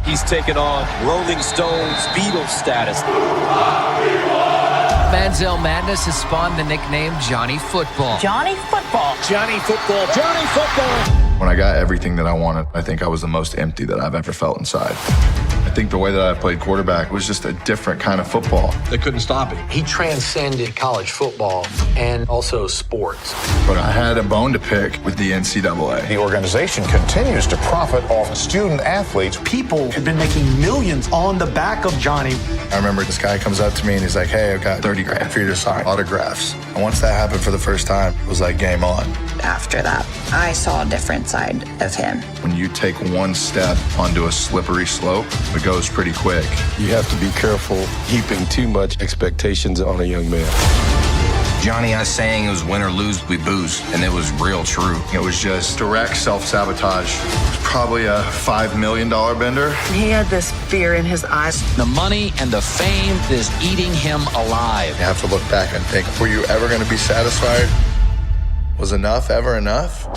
He's taken on Rolling Stones Beatles status. Manziel Madness has spawned the nickname Johnny Football. Johnny Football. Johnny Football. Johnny Football. When I got everything that I wanted, I think I was the most empty that I've ever felt inside. I think the way that I played quarterback was just a different kind of football. They couldn't stop him. He transcended college football and also sports. But I had a bone to pick with the NCAA. The organization continues to profit off student athletes. People have been making millions on the back of Johnny. I remember this guy comes up to me and he's like, hey, I've got 30 grand for you to sign autographs. And once that happened for the first time, it was like game on. After that, I saw a different side of him. When you take one step onto a slippery slope, it goes pretty quick. You have to be careful heaping too much expectations on a young man. Johnny, I was saying it was win or lose, we booze, and it was real true. It was just direct self-sabotage. It was probably a $5 million bender. He had this fear in his eyes. The money and the fame is eating him alive. You have to look back and think, were you ever going to be satisfied? Was enough ever enough?